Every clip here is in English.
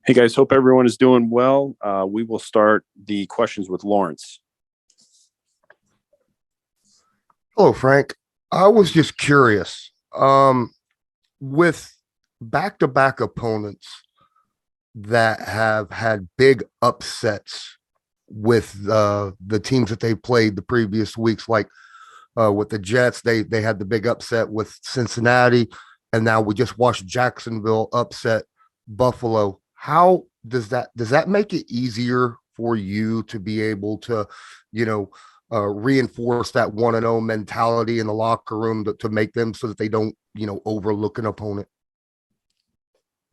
Hey guys, hope everyone is doing well. We will start the questions with Lawrence. Hello, Frank. I was just curious. With back-to-back opponents that have had big upsets with the teams that they played the previous weeks, like with the Jets, they had the big upset with Cincinnati, and now we just watched Jacksonville upset Buffalo. How does that make it easier for you to be able to, you know, reinforce that 1-0 mentality in the locker room to make them so that they don't, overlook an opponent?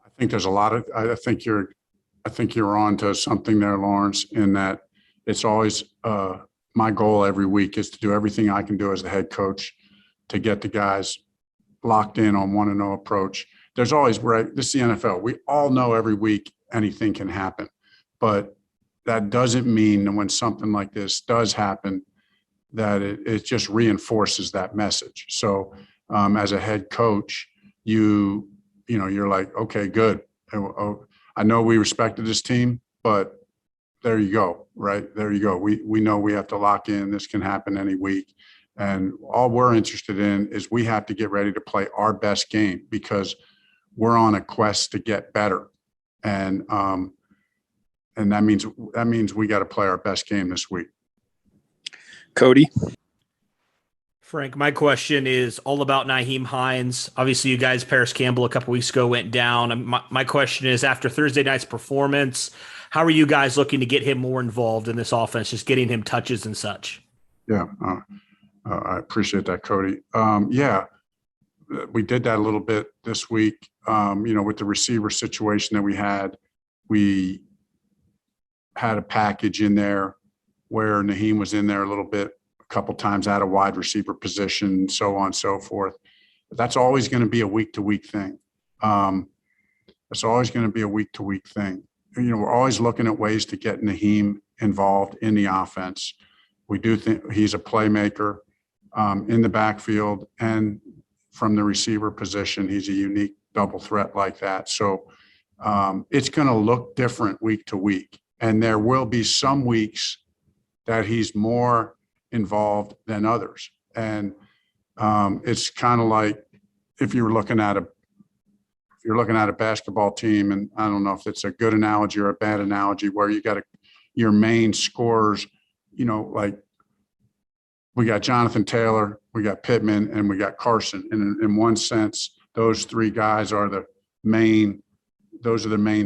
I think there's a lot of. I think you're on to something there, Lawrence. In that, it's always my goal every week is to do everything I can do as the head coach to get the guys locked in on 1-0 approach. There's always, right. This is the NFL. We all know every week anything can happen, but that doesn't mean that when something like this does happen, that it just reinforces that message. So as a head coach, you're like, okay, good. I know we respected this team, but there you go, right? There you go. We know we have to lock in. This can happen any week. And all we're interested in is we have to get ready to play our best game because we're on a quest to get better. And that means we got to play our best game this week. Cody. Frank, my question is all about Nyheim Hines. Obviously, you guys, Paris Campbell, a couple weeks ago went down. My question is, after Thursday night's performance, how are you guys looking to get him more involved in this offense, just getting him touches and such? Yeah, I appreciate that, Cody. We did that a little bit this week, with the receiver situation that we had. We had a package in there where Nyheim was in there a little bit, a couple times out of wide receiver position, so on and so forth. But that's always going to be a week-to-week thing. It's always going to be a week-to-week thing. We're always looking at ways to get Nyheim involved in the offense. We do think he's a playmaker in the backfield, and from the receiver position, he's a unique double threat like that. So it's going to look different week to week. And there will be some weeks that he's more involved than others. And it's kind of like if you're looking at a basketball team, and I don't know if it's a good analogy or a bad analogy, where you got your main scorers, like we got Jonathan Taylor, we got Pittman, and we got Carson. And in one sense, those three guys are the main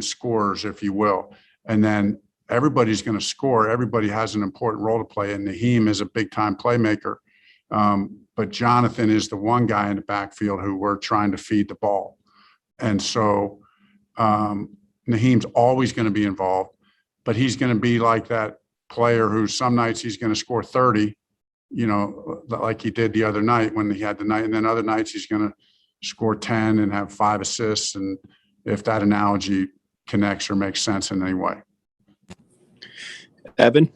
scorers, if you will. And then everybody's going to score. Everybody has an important role to play. And Nyheim is a big-time playmaker. But Jonathan is the one guy in the backfield who we're trying to feed the ball. And so Naheem's always going to be involved, but he's going to be like that player who some nights he's going to score 30, like he did the other night when he had the night. And then other nights he's going to score 10 and have 5 assists. And if that analogy connects or makes sense in any way. Evan.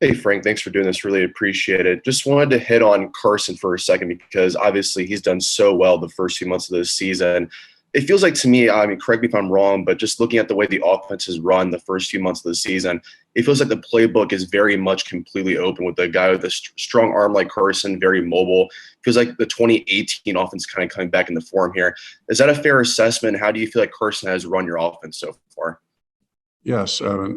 Hey, Frank, thanks for doing this. Really appreciate it. Just wanted to hit on Carson for a second because obviously he's done so well the first few months of this season. It feels like to me, correct me if I'm wrong, but just looking at the way the offense has run the first few months of the season, it feels like the playbook is very much completely open with a guy with a strong arm like Carson, very mobile. Feels like the 2018 offense kind of coming back into form here. Is that a fair assessment? How do you feel like Carson has run your offense so far? Yes, Evan.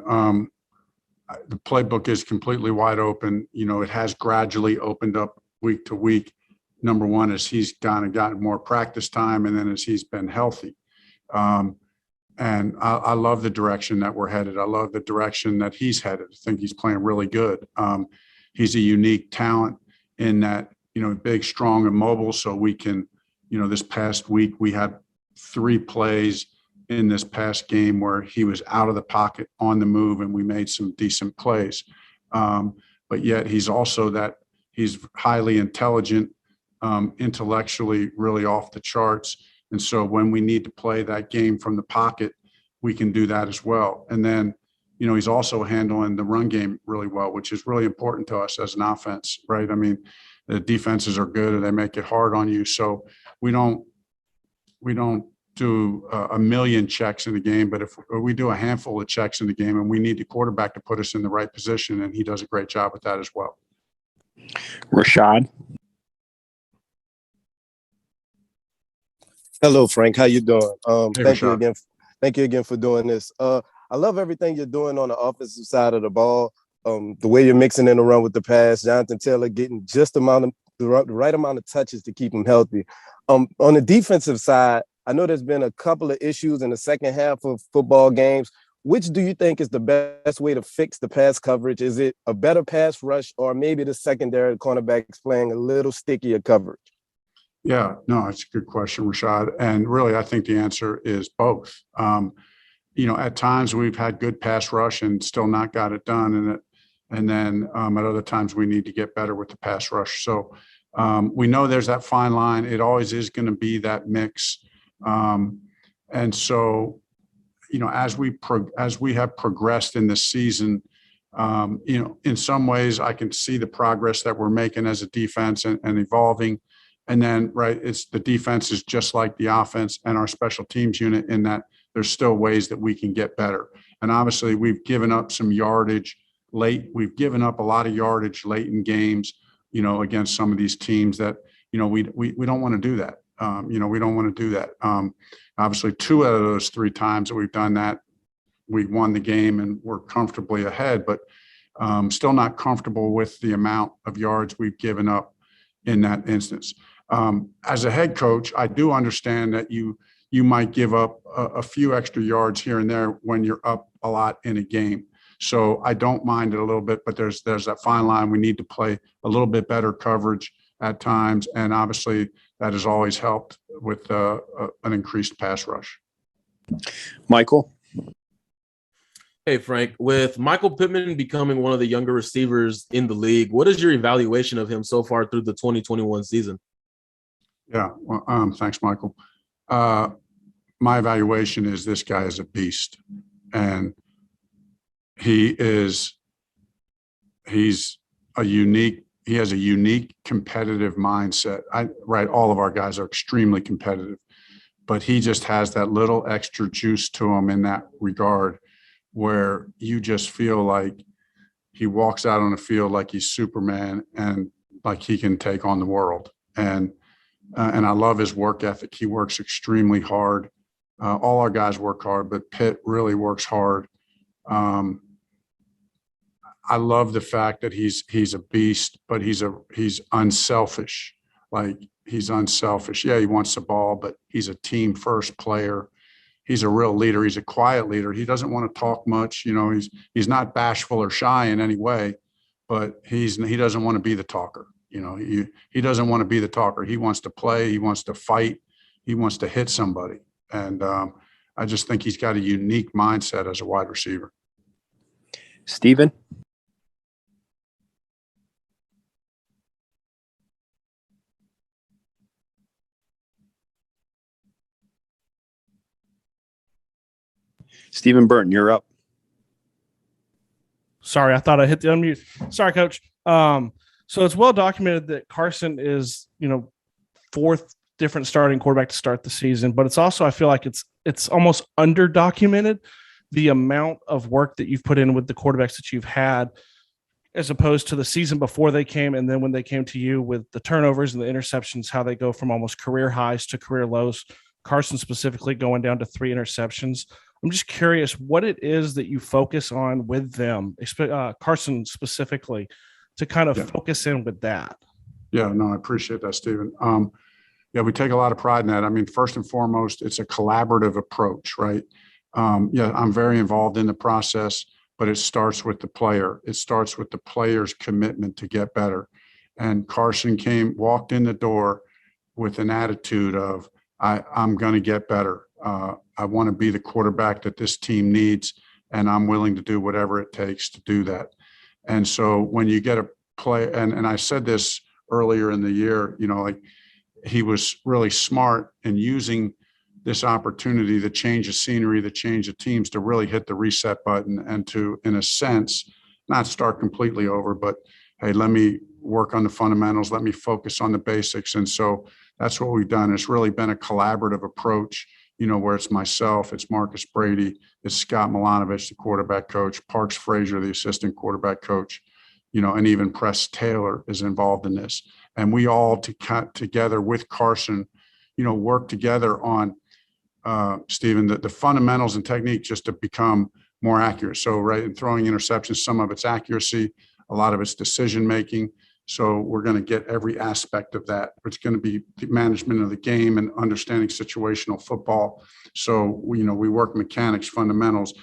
The playbook is completely wide open. It has gradually opened up week to week. Number one is he's kind of gotten more practice time, and then as he's been healthy. And I love the direction that we're headed. I love the direction that he's headed. I think he's playing really good. He's a unique talent in that, big, strong, and mobile. So we can, this past week we had 3 plays in this past game where he was out of the pocket on the move, and we made some decent plays. But yet he's also he's highly intelligent, intellectually really off the charts. And so when we need to play that game from the pocket, we can do that as well. And then, he's also handling the run game really well, which is really important to us as an offense, right? I mean, the defenses are good and they make it hard on you. So we don't do a million checks in the game, but if we do a handful of checks in the game and we need the quarterback to put us in the right position, and he does a great job with that as well. Rashad. Hello, Frank. How you doing? Hey, Thank you Rashad. again. Thank you again for doing this. I love everything you're doing on the offensive side of the ball. The way you're mixing in the run with the pass, Jonathan Taylor getting just the right amount of touches to keep him healthy. On the defensive side, I know there's been a couple of issues in the second half of football games. Which do you think is the best way to fix the pass coverage? Is it a better pass rush, or maybe the secondary cornerbacks playing a little stickier coverage? Yeah, no, it's a good question, Rashad. And really, I think the answer is both. At times we've had good pass rush and still not got it done. And then at other times we need to get better with the pass rush. So we know there's that fine line. It always is going to be that mix. And so, as we have progressed in this season, in some ways I can see the progress that we're making as a defense and evolving. And then, right, it's the defense is just like the offense and our special teams unit in that there's still ways that we can get better. And obviously we've given up some yardage late. We've given up a lot of yardage late in games, against some of these teams that, we don't want to do that. We don't want to do that. Obviously 2 out of those 3 times that we've done that, we won the game and we're comfortably ahead, but still not comfortable with the amount of yards we've given up in that instance. As a head coach, I do understand that you might give up a few extra yards here and there when you're up a lot in a game. So I don't mind it a little bit, but there's that fine line. We need to play a little bit better coverage at times, and obviously that has always helped with an increased pass rush. Michael. Hey, Frank, with Michael Pittman becoming one of the younger receivers in the league, what is your evaluation of him so far through the 2021 season? Yeah, well, thanks, Michael. My evaluation is this guy is a beast, and he has a unique competitive mindset. All of our guys are extremely competitive, but he just has that little extra juice to him in that regard, where you just feel like he walks out on the field like he's Superman and like he can take on the world. And I love his work ethic. He works extremely hard. All our guys work hard, but Pitt really works hard. I love the fact that he's a beast, but he's unselfish. Like, he's unselfish. Yeah, he wants the ball, but he's a team first player. He's a real leader. He's a quiet leader. He doesn't want to talk much. He's not bashful or shy in any way, but he doesn't want to be the talker. He doesn't want to be the talker. He wants to play. He wants to fight. He wants to hit somebody. And I just think he's got a unique mindset as a wide receiver. Steven. Stephen Burton, you're up. Sorry, I thought I hit the unmute. Sorry, Coach. So it's well documented that Carson is, 4th different starting quarterback to start the season, but it's also, I feel like it's almost under documented the amount of work that you've put in with the quarterbacks that you've had, as opposed to the season before they came. And then when they came to you with the turnovers and the interceptions, how they go from almost career highs to career lows, Carson specifically going down to 3 interceptions. I'm just curious what it is that you focus on with them, Carson specifically, to kind of focus in with that. Yeah, no, I appreciate that, Stephen. We take a lot of pride in that. I mean, first and foremost, it's a collaborative approach, right? I'm very involved in the process, but it starts with the player. It starts with the player's commitment to get better. And Carson walked in the door with an attitude of, I'm going to get better. I want to be the quarterback that this team needs, and I'm willing to do whatever it takes to do that. And so when you get a play, and I said this earlier in the year, he was really smart in using this opportunity, the change of scenery, the change of teams, to really hit the reset button and to, in a sense, not start completely over, but hey, let me work on the fundamentals, let me focus on the basics. And so that's what we've done. It's really been a collaborative approach. where it's myself, it's Marcus Brady, it's Scott Milanovich, the quarterback coach, Parks Frazier, the assistant quarterback coach, and even Press Taylor is involved in this. And we all together with Carson, work together on, Stephen, the fundamentals and technique just to become more accurate. So, right, in throwing interceptions, some of it's accuracy, a lot of it's decision-making. So we're going to get every aspect of that. It's going to be the management of the game and understanding situational football. So we work mechanics, fundamentals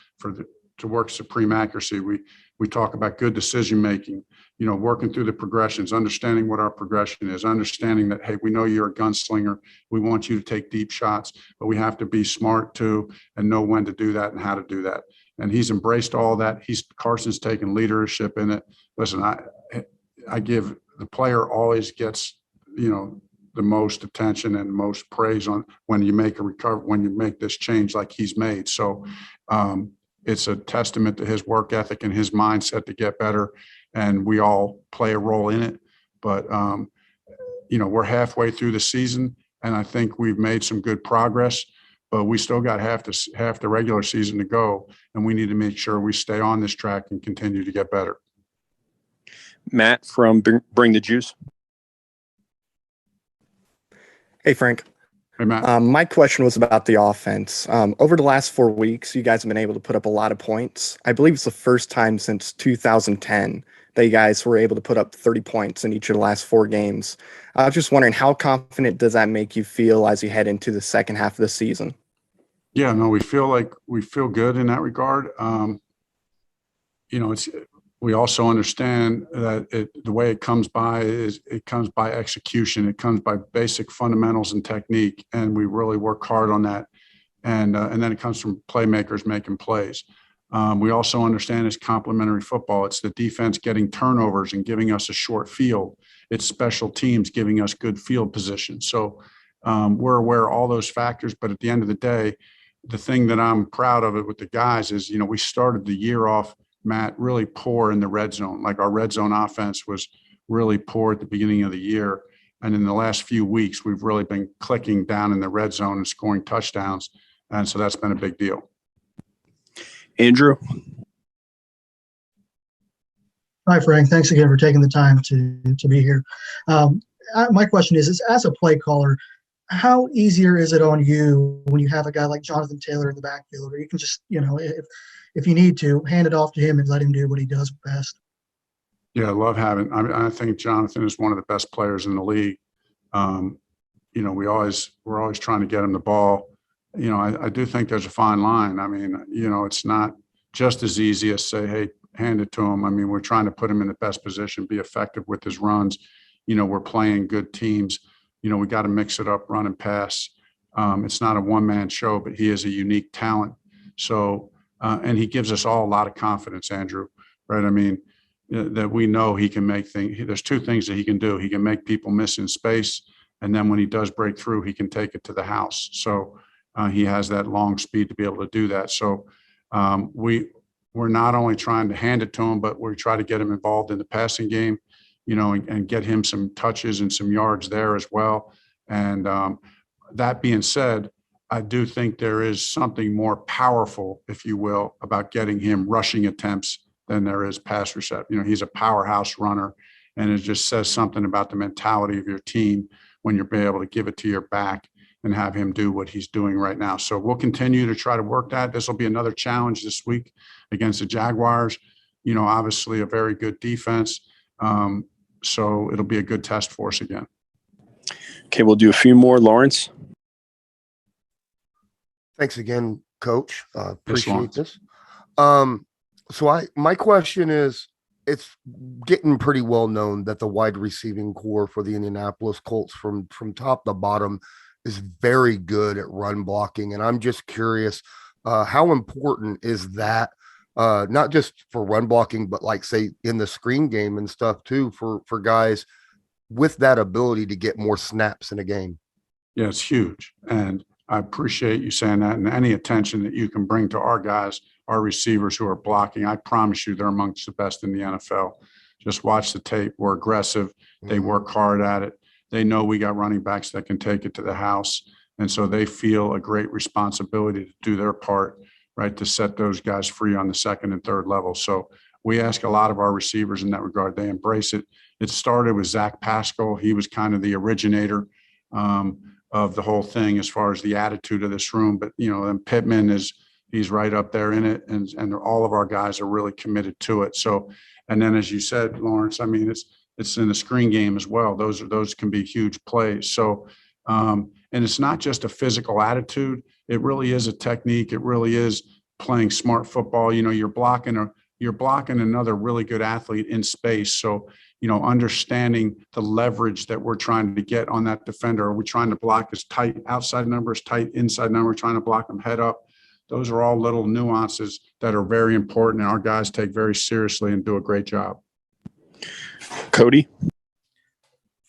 to work supreme accuracy. We talk about good decision-making, working through the progressions, understanding what our progression is, understanding that, hey, we know you're a gunslinger. We want you to take deep shots, but we have to be smart too and know when to do that and how to do that. And he's embraced all that. Carson's taken leadership in it. Listen, I give the player always gets, the most attention and most praise on when you make when you make this change like he's made. So it's a testament to his work ethic and his mindset to get better. And we all play a role in it. But, we're halfway through the season and I think we've made some good progress, but we still got half the regular season to go. And we need to make sure we stay on this track and continue to get better. Matt from Bring the Juice. Hey, Frank. Hey, Matt. My question was about the offense. Over the last 4 weeks, you guys have been able to put up a lot of points. I believe it's the first time since 2010 that you guys were able to put up 30 points in each of the last 4 games. I was just wondering, how confident does that make you feel as you head into the second half of the season? Yeah, no, we feel good in that regard. We also understand that the way it comes by execution. It comes by basic fundamentals and technique, and we really work hard on that. And then it comes from playmakers making plays. We also understand it's complementary football. It's the defense getting turnovers and giving us a short field. It's special teams giving us good field position. So we're aware of all those factors, but at the end of the day, the thing that I'm proud of it with the guys is, we started the year off, Matt, really poor in the red zone. Like our red zone offense was really poor at the beginning of the year. And in the last few weeks, we've really been clicking down in the red zone and scoring touchdowns. And so that's been a big deal. Andrew. Hi, Frank. Thanks again for taking the time to be here. My question is as a play caller, how easier is it on you when you have a guy like Jonathan Taylor in the backfield, or you can just, if you need to, hand it off to him and let him do what he does best? Yeah, I love having. I think Jonathan is one of the best players in the league. We're always trying to get him the ball. I do think there's a fine line. I mean, it's not just as easy as say, hey, hand it to him. I mean, we're trying to put him in the best position, be effective with his runs. We're playing good teams. We got to mix it up, run and pass. It's not a one-man show, but he is a unique talent. So, and he gives us all a lot of confidence, Andrew, right? I mean, that we know he can make things. There's 2 things that he can do. He can make people miss in space. And then when he does break through, he can take it to the house. So he has that long speed to be able to do that. So we're not only trying to hand it to him, but we try to get him involved in the passing game, and get him some touches and some yards there as well. And that being said, I do think there is something more powerful, if you will, about getting him rushing attempts than there is pass reception. He's a powerhouse runner, and it just says something about the mentality of your team when you're able to give it to your back and have him do what he's doing right now. So we'll continue to try to work that. This will be another challenge this week against the Jaguars. Obviously a very good defense. So it'll be a good test for us again. Okay, we'll do a few more. Lawrence. Thanks again, Coach. Appreciate Lawrence. this. My question is, it's getting pretty well known that the wide receiving core for the Indianapolis Colts from top to bottom is very good at run blocking. And I'm just curious, how important is that? Not just for run blocking, but like say in the screen game and stuff too, for guys with that ability to get more snaps in a game. Yeah, it's huge. And I appreciate you saying that, and any attention that you can bring to our guys, our receivers who are blocking. I promise you they're amongst the best in the NFL. Just watch the tape. We're aggressive. They work hard at it. They know we got running backs that can take it to the house. And so they feel a great responsibility to do their part, right, to set those guys free on the second and third level. So we ask a lot of our receivers in that regard. They embrace it. It started with Zach Pascal. He was kind of the originator of the whole thing as far as the attitude of this room. But, and Pittman he's right up there in it. And all of our guys are really committed to it. So, and then as you said, Lawrence, I mean, it's in the screen game as well. Those can be huge plays. So, and it's not just a physical attitude. It really is a technique. It really is playing smart football. You're blocking another really good athlete in space. So, understanding the leverage that we're trying to get on that defender. Are we trying to block as tight outside number, as tight inside number, trying to block them head up? Those are all little nuances that are very important, and our guys take very seriously and do a great job. Cody?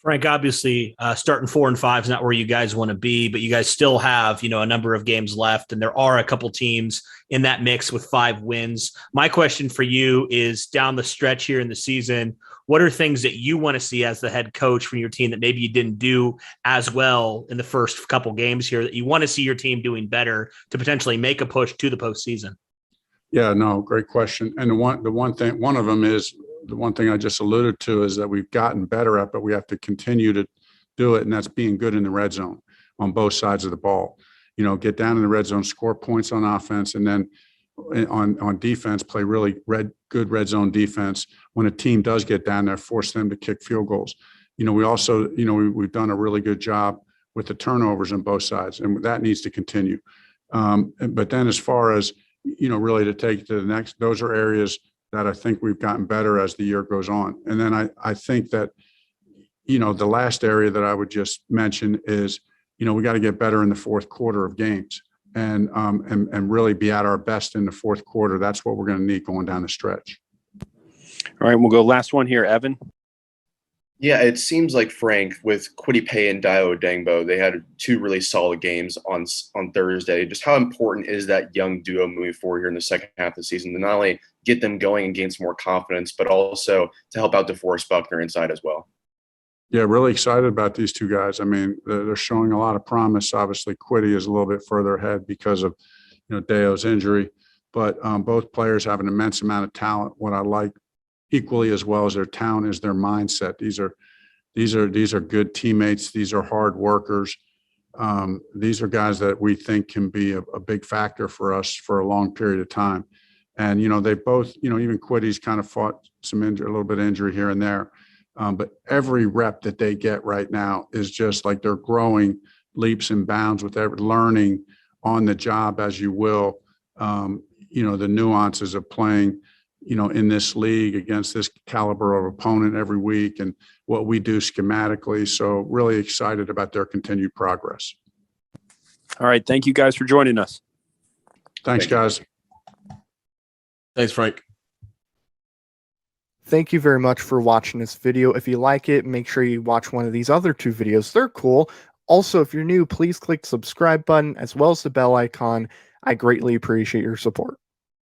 Frank, obviously, starting 4-5 is not where you guys want to be, but you guys still have, a number of games left, and there are a couple teams in that mix with 5 wins. My question for you is, down the stretch here in the season, what are things that you want to see as the head coach from your team that maybe you didn't do as well in the first couple games here that you want to see your team doing better to potentially make a push to the postseason? Yeah, no, great question. And one of them is the one thing I just alluded to is that we've gotten better at, but we have to continue to do it. And that's being good in the red zone on both sides of the ball. Get down in the red zone, score points on offense, and then on defense, play really good red zone defense. When a team does get down there, force them to kick field goals. We also, we've done a really good job with the turnovers on both sides, and that needs to continue. But then as far as, really to take it to the next, those are areas that I think we've gotten better as the year goes on. And then I think that, the last area that I would just mention is, we got to get better in the fourth quarter of games and really be at our best in the fourth quarter. That's what we're going to need going down the stretch. All right, we'll go last one here, Evan. Yeah, it seems like, Frank, with Kwity Paye and Dio Dengbo, they had 2 really solid games on Thursday. Just how important is that young duo moving forward here in the second half of the season to not only get them going and gain some more confidence, but also to help out DeForest Buckner inside as well? Yeah, really excited about these 2 guys. I mean, they're showing a lot of promise. Obviously, Kwity is a little bit further ahead because of, Dio's injury. But both players have an immense amount of talent. What I like equally as well as their talent is their mindset. These are good teammates. These are hard workers. These are guys that we think can be a big factor for us for a long period of time. And, they both, even Quity's kind of fought some injury, a little bit of injury here and there. But every rep that they get right now is just like they're growing leaps and bounds with every learning on the job, as you will, the nuances of playing, in this league against this caliber of opponent every week and what we do schematically. So really excited about their continued progress. All right. Thank you guys for joining us. Thanks, guys. Thanks, Frank. Thank you very much for watching this video. If you like it, make sure you watch one of these other 2 videos. They're cool. Also, if you're new, please click the subscribe button as well as the bell icon. I greatly appreciate your support.